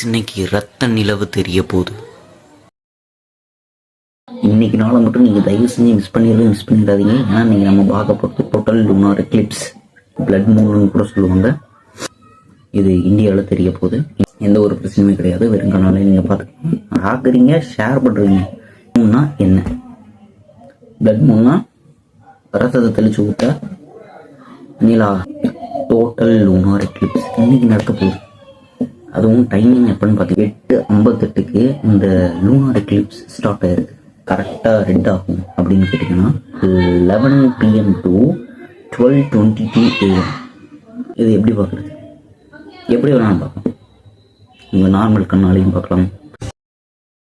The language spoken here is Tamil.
இன்னைக்கு ரத்த நிலவு தெரிய போகுது. இன்னைக்கு நாளை மட்டும் நீங்கள் தயவு செஞ்சு மிஸ் பண்ணிடாதீங்க. ஏன்னா நீங்கள் நம்ம பார்க்க போகிறது டோட்டல் லூனார் எக்லிப்ஸ், பிளட் மூன்னு கூட சொல்லுவாங்க. இது இந்தியாவில் தெரிய போகுது. எந்த ஒரு பிரச்சனையுமே கிடையாது. வெறும் கண்ணாலே நீங்கள் பார்த்துக்கலாம். பார்க்குறீங்க, ஷேர் பண்ணுறீங்க. மூணுனா என்ன? பிளட் மூணுனா ரத்தத்தை தெளிச்சு விட்ட நிலா. டோட்டல் லூனார் எக்லிப்ஸ் இன்னைக்கு நடக்க போகுது. அதுவும் டைமிங் எப்போன்னு பார்த்தீங்கன்னா 8:58 இந்த லூனார் எக்லிப்ஸ் ஸ்டார்ட் ஆயிருக்கு. கரெக்டாக ரெட் ஆகும் அப்படின்னு கேட்டிங்கன்னா 11 PM to 12:22 AM. இது எப்படி பார்க்குறது? எப்படி வேணாலும் பார்க்கலாம். நீங்கள் நார்மல் கண்ணாலையும் பார்க்கலாம்,